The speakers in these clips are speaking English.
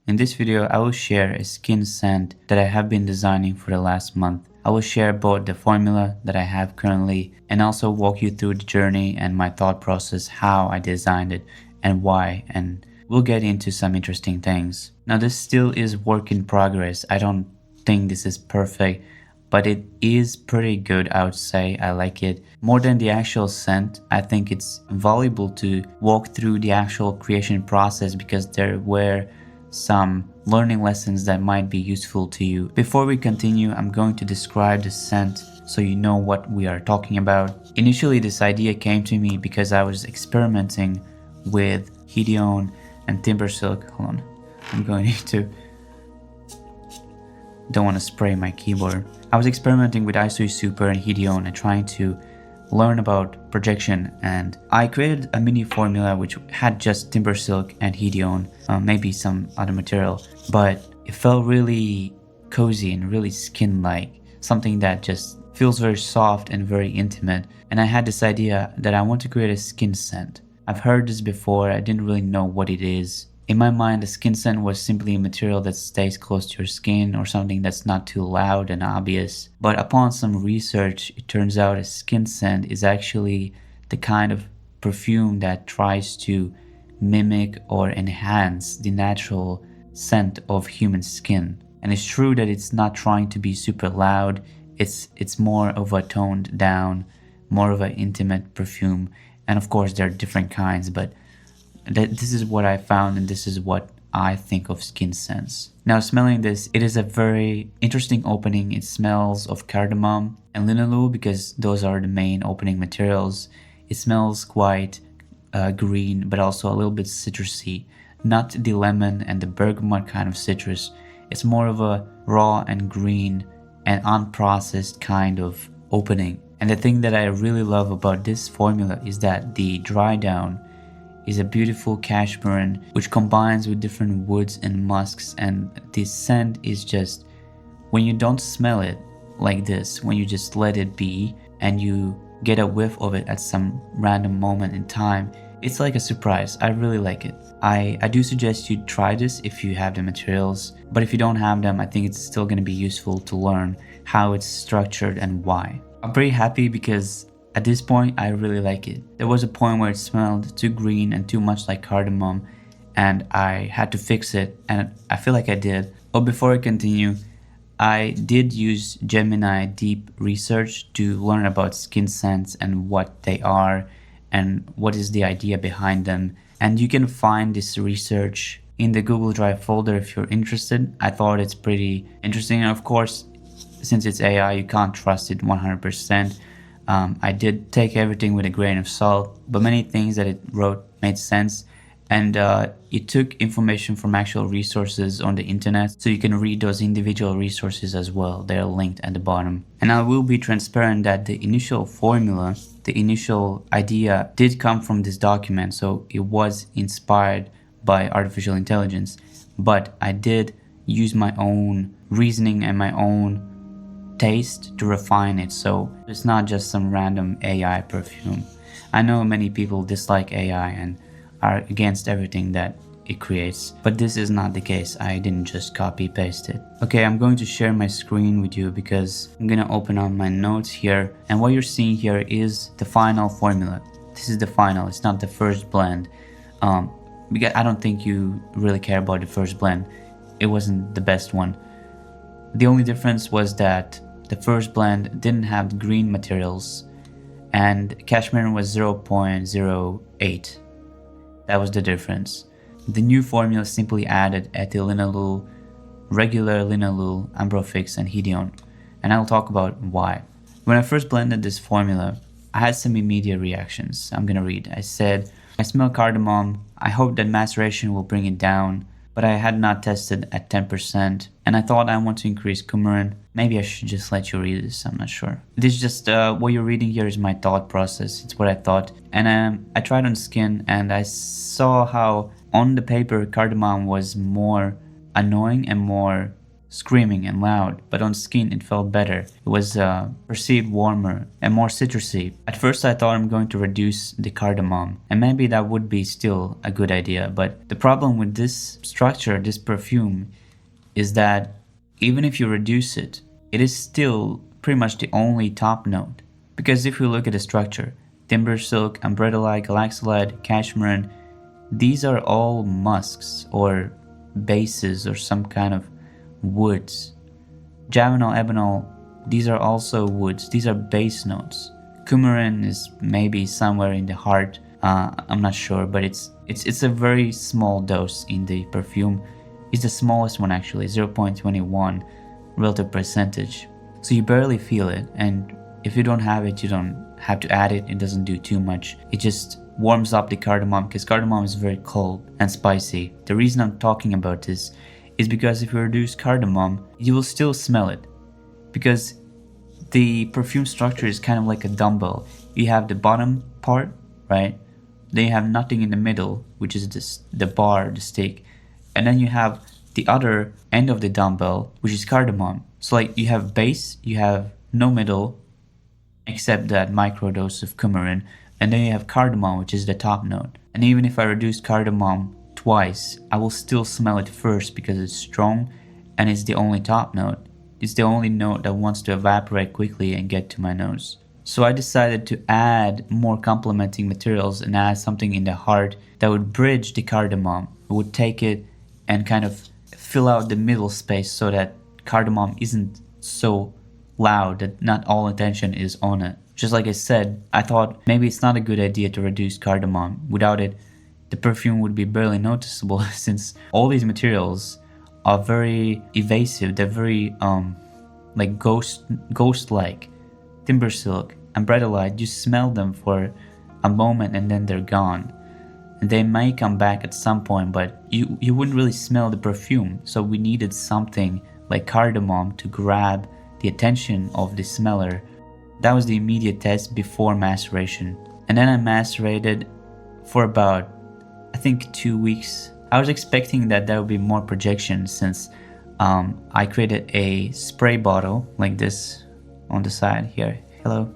In this video, I will share a skin scent that I have been designing for the last month. I will share both the formula that I have currently and also walk you through the journey and my thought process, how I designed it and why, and we'll get into some interesting things. Now this still is work in progress. I don't think this is perfect, but it is pretty good, I would say. I like it. More than the actual scent, I think it's valuable to walk through the actual creation process because there were some learning lessons that might be useful to you. Before we continue, I'm going to describe the scent so you know what we are talking about. Initially, this idea came to me because I was experimenting with Hedione and Timbersilk. Hold on, I'm going to... Don't want to spray my keyboard. I was experimenting with Isoi Super and Hedione and trying to learn about projection, and I created a mini formula which had just Timbersilk and Hedione, maybe some other material, but it felt really cozy and really skin-like, something that just feels very soft and very intimate. And I had this idea that I want to create a skin scent. I've heard this before, I didn't really know what it is. In my mind, a skin scent was simply a material that stays close to your skin or something that's not too loud and obvious. But upon some research, it turns out a skin scent is actually the kind of perfume that tries to mimic or enhance the natural scent of human skin. And it's true that it's not trying to be super loud. It's more of a toned down, more of an intimate perfume. And of course, there are different kinds, but this is what I found and this is what I think of skin scents. Now smelling this, it is a very interesting opening. It smells of cardamom and linalool because those are the main opening materials. It smells quite green, but also a little bit citrusy. Not the lemon and the bergamot kind of citrus. It's more of a raw and green and unprocessed kind of opening. And the thing that I really love about this formula is that the dry down is a beautiful cashmeran which combines with different woods and musks, and this scent is just, when you don't smell it like this, when you just let it be and you get a whiff of it at some random moment in time, it's like a surprise. I really like it. I do suggest you try this if you have the materials, but if you don't have them, I think it's still going to be useful to learn how it's structured and why. I'm pretty happy because at this point, I really like it. There was a point where it smelled too green and too much like cardamom, and I had to fix it, and I feel like I did. But before I continue, I did use Gemini deep research to learn about skin scents and what they are and what is the idea behind them. And you can find this research in the Google Drive folder if you're interested. I thought it's pretty interesting, and of course, since it's AI, you can't trust it 100%. I did take everything with a grain of salt, but many things that it wrote made sense, and it took information from actual resources on the internet, so you can read those individual resources as well. They're linked at the bottom. And I will be transparent that the initial formula, the initial idea did come from this document, so it was inspired by artificial intelligence, but I did use my own reasoning and my own taste to refine it, so it's not just some random AI perfume. I know many people dislike AI and are against everything that it creates, but this is not the case. I didn't just copy paste it. Okay, I'm going to share my screen with you because I'm gonna open up my notes here, and what you're seeing here is the final formula. This is the final, it's not the first blend, because I don't think you really care about the first blend. It wasn't the best one. The only difference was that the first blend didn't have the green materials and Cashmeran was 0.08. That was the difference. The new formula simply added Ethyl Linalool, regular linalool, Ambrofix and Hedione, and I'll talk about why. When I first blended this formula, I had some immediate reactions. I'm gonna read. I said, I smell cardamom. I hope that maceration will bring it down, but I had not tested at 10%, and I thought I want to increase Coumarin. Maybe I should just let you read this, I'm not sure. This is just, what you're reading here is my thought process, it's what I thought. And I tried on skin, and I saw how on the paper cardamom was more annoying and more screaming and loud, but on skin it felt better. It was perceived warmer and more citrusy. At first I thought I'm going to reduce the cardamom, and maybe that would be still a good idea, but the problem with this structure, this perfume, is that even if you reduce it, it is still pretty much the only top note. Because if you look at the structure, Timbersilk, Ambrettolide, Galaxolide, Cashmeran, these are all musks or bases or some kind of woods. Javanol, Ebanol, these are also woods. These are base notes. Coumarin is maybe somewhere in the heart. I'm not sure, but it's a very small dose in the perfume. It's the smallest one actually, 0.21 relative percentage. So you barely feel it, and if you don't have it, you don't have to add it. It doesn't do too much. It just warms up the cardamom, because cardamom is very cold and spicy. The reason I'm talking about this is because if you reduce cardamom, you will still smell it, because the perfume structure is kind of like a dumbbell. You have the bottom part, right? Then you have nothing in the middle, which is the bar, the stick, and then you have the other end of the dumbbell, which is cardamom. So like you have base, you have no middle, except that micro dose of coumarin, and then you have cardamom, which is the top note. And even if I reduce cardamom twice, I will still smell it first because it's strong and it's the only top note. It's the only note that wants to evaporate quickly and get to my nose. So I decided to add more complementing materials and add something in the heart that would bridge the cardamom. It would take it and kind of fill out the middle space so that cardamom isn't so loud that not all attention is on it. Just like I said, I thought maybe it's not a good idea to reduce cardamom. Without it, the perfume would be barely noticeable since all these materials are very evasive. They're very like ghost-like. Timbersilk, Ambrettolide, you smell them for a moment and then they're gone. And they may come back at some point, but you wouldn't really smell the perfume. So we needed something like cardamom to grab the attention of the smeller. That was the immediate test before maceration. And then I macerated for about, I think, 2 weeks. I was expecting that there would be more projection since I created a spray bottle like this on the side here. Hello.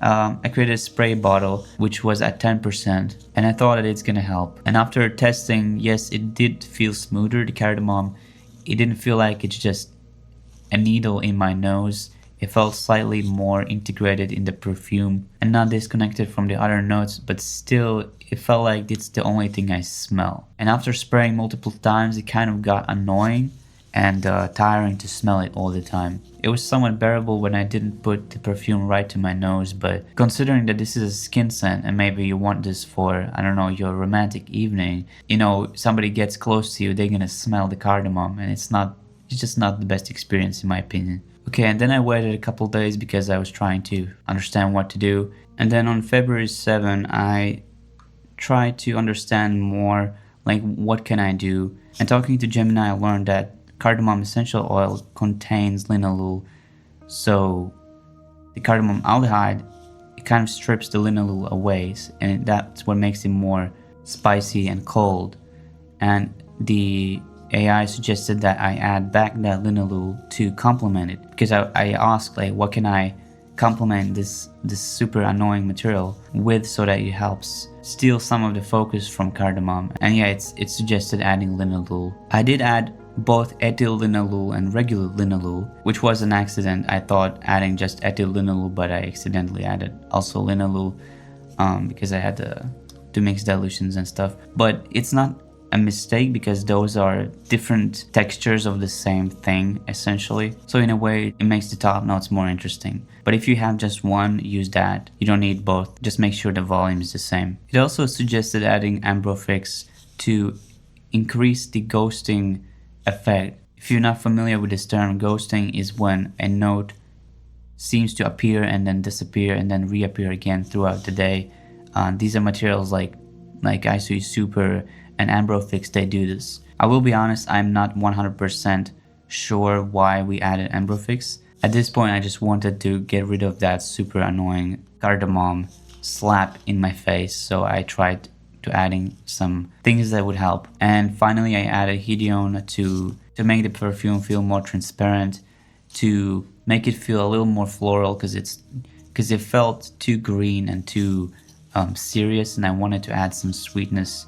I created a spray bottle which was at 10%, and I thought that it's gonna help. And after testing, yes, it did feel smoother, the cardamom. It didn't feel like it's just a needle in my nose. It felt slightly more integrated in the perfume and not disconnected from the other notes, but still it felt like it's the only thing I smell. And after spraying multiple times, it kind of got annoying and tiring to smell it all the time. It was somewhat bearable when I didn't put the perfume right to my nose, but considering that this is a skin scent and maybe you want this for, I don't know, your romantic evening, you know, somebody gets close to you, they're gonna smell the cardamom, and it's just not the best experience in my opinion. Okay, and then I waited a couple days because I was trying to understand what to do. And then on February 7, I tried to understand more, like what can I do? And talking to Gemini, I learned that cardamom essential oil contains linalool. So the cardamom aldehyde, it kind of strips the linalool away, and that's what makes it more spicy and cold. And the AI suggested that I add back that linalool to complement it, because I asked, like, what can I complement this super annoying material with so that it helps steal some of the focus from cardamom. And yeah, it suggested adding linalool. I did add both ethyl linalool and regular linalool, which was an accident. I thought adding just ethyl linalool, but I accidentally added also linalool because I had to mix dilutions and stuff. But it's not a mistake because those are different textures of the same thing essentially. So in a way it makes the top notes more interesting. But if you have just one, use that. You don't need both. Just make sure the volume is the same. It also suggested adding Ambrofix to increase the ghosting effect. If you're not familiar with this term, ghosting is when a note seems to appear and then disappear and then reappear again throughout the day. These are materials like A015 Super and Ambrofix, they do this. I will be honest, I'm not 100% sure why we added Ambrofix. At this point, I just wanted to get rid of that super annoying cardamom slap in my face, so I tried to adding some things that would help. And finally, I added Hedione to make the perfume feel more transparent, to make it feel a little more floral, because it felt too green and too serious, and I wanted to add some sweetness.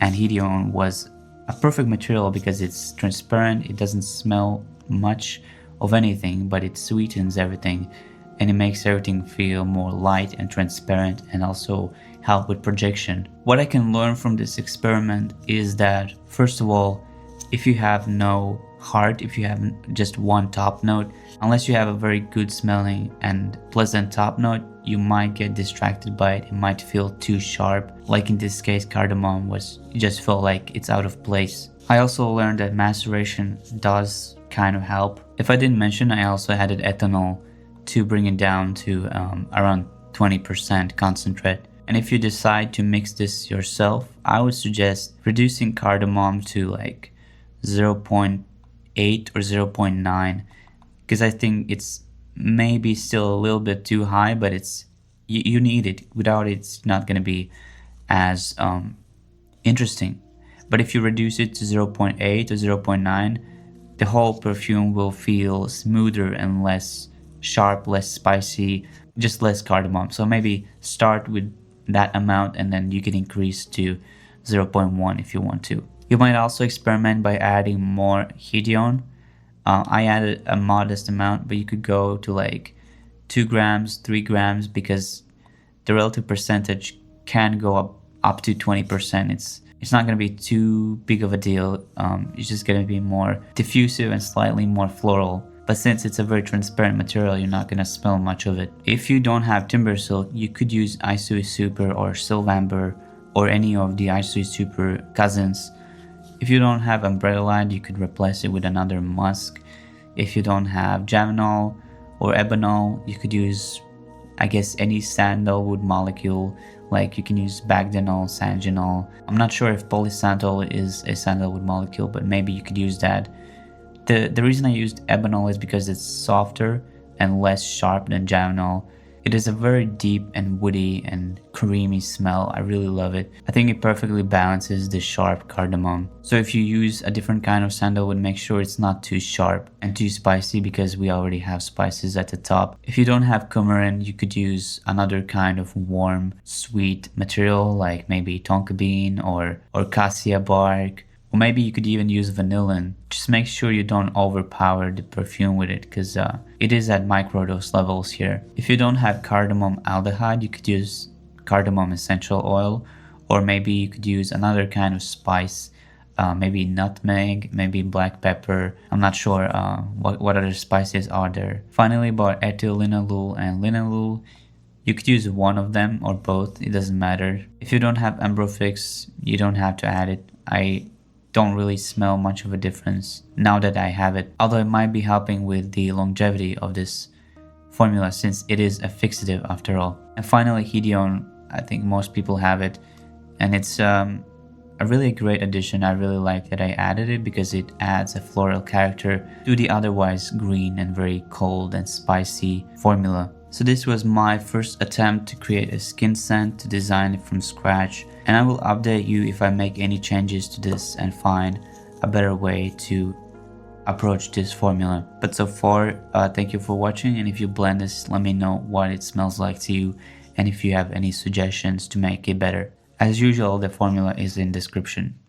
And Hedione was a perfect material because it's transparent, it doesn't smell much of anything, but it sweetens everything and it makes everything feel more light and transparent, and also help with projection. What I can learn from this experiment is that, first of all, if you have no heart, if you have just one top note, unless you have a very good smelling and pleasant top note, you might get distracted by it. It might feel too sharp. Like in this case, cardamom just felt like it's out of place. I also learned that maceration does kind of help. If I didn't mention, I also added ethanol to bring it down to around 20% concentrate. And if you decide to mix this yourself, I would suggest reducing cardamom to like 0.8 or 0.9, because I think it's maybe still a little bit too high, but you need it. Without it, it's not going to be as interesting. But if you reduce it to 0.8 or 0.9, the whole perfume will feel smoother and less sharp, less spicy, just less cardamom. So maybe start with that amount and then you can increase to 0.1 if you want to. You might also experiment by adding more Hedione. I added a modest amount, but you could go to like 2 grams, 3 grams, because the relative percentage can go up to 20%. It's not going to be too big of a deal. It's just going to be more diffusive and slightly more floral. But since it's a very transparent material, you're not going to smell much of it. If you don't have Timbersilk, you could use Isui Super or Sylvamber or any of the Isui Super cousins. If you don't have Ambrettolide, you could replace it with another musk. If you don't have Javanol or Ebanol, you could use, I guess, any sandalwood molecule. Like you can use Bagdanol, Sangenol. I'm not sure if polysandalol is a sandalwood molecule, but maybe you could use that. The reason I used Ebanol is because it's softer and less sharp than Javanol. It is a very deep and woody and creamy smell. I really love it. I think it perfectly balances the sharp cardamom. So if you use a different kind of sandalwood, make sure it's not too sharp and too spicy, because we already have spices at the top. If you don't have Coumarin, you could use another kind of warm, sweet material like maybe tonka bean or cassia bark. Or maybe you could even use vanillin. Just make sure you don't overpower the perfume with it, because it is at microdose levels here. If you don't have cardamom aldehyde, you could use cardamom essential oil, or maybe you could use another kind of spice, maybe nutmeg, maybe black pepper. I'm not sure what other spices are there. Finally, about ethyl linalool and linalool, you could use one of them or both, it doesn't matter. If you don't have Ambrofix, you don't have to add it. I don't really smell much of a difference now that I have it, although it might be helping with the longevity of this formula, since it is a fixative after all. And finally, Hedione, I think most people have it, and it's a really great addition. I really like that I added it because it adds a floral character to the otherwise green and very cold and spicy formula. So this was my first attempt to create a skin scent, to design it from scratch, and I will update you if I make any changes to this and find a better way to approach this formula. But so far, thank you for watching, and if you blend this, let me know what it smells like to you and if you have any suggestions to make it better. As usual, the formula is in description.